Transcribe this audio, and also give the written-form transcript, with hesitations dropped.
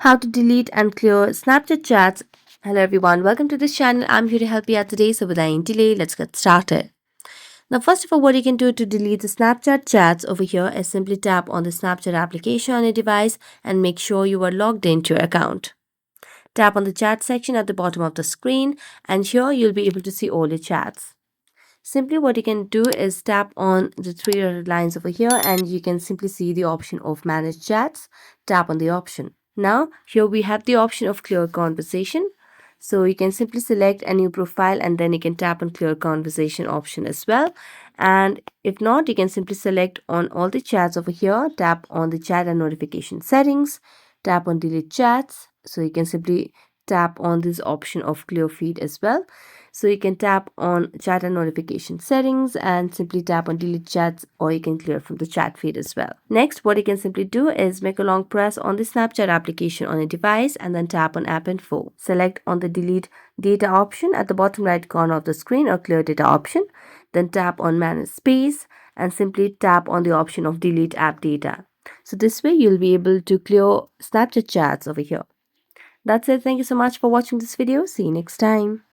How to delete and clear Snapchat chats. Hello everyone, welcome to this channel. I'm here to help you out today. So without any delay, let's get started. Now first of all, what you can do to delete the Snapchat chats over here is simply tap on the Snapchat application on your device and make sure you are logged into your account. Tap on the chat section at the bottom of the screen and here you'll be able to see all your chats. Simply what you can do is tap on the three dotted lines over here and you can simply see the option of manage chats. Tap on the option. Now here we have the option of clear conversation. So you can simply select a new profile and then you can tap on clear conversation option as well. And if not, you can simply select on all the chats over here, tap on the chat and notification settings, tap on delete chats. So you can simply tap on this option of clear feed as well. So you can tap on chat and notification settings and simply tap on delete chats, or you can clear from the chat feed as well. Next, what you can simply do is make a long press on the Snapchat application on your device and then tap on app info. Select on the delete data option at the bottom right corner of the screen or clear data option. Then tap on manage space and simply tap on the option of delete app data. So this way you'll be able to clear Snapchat chats over here. That's it. Thank you so much for watching this video. See you next time.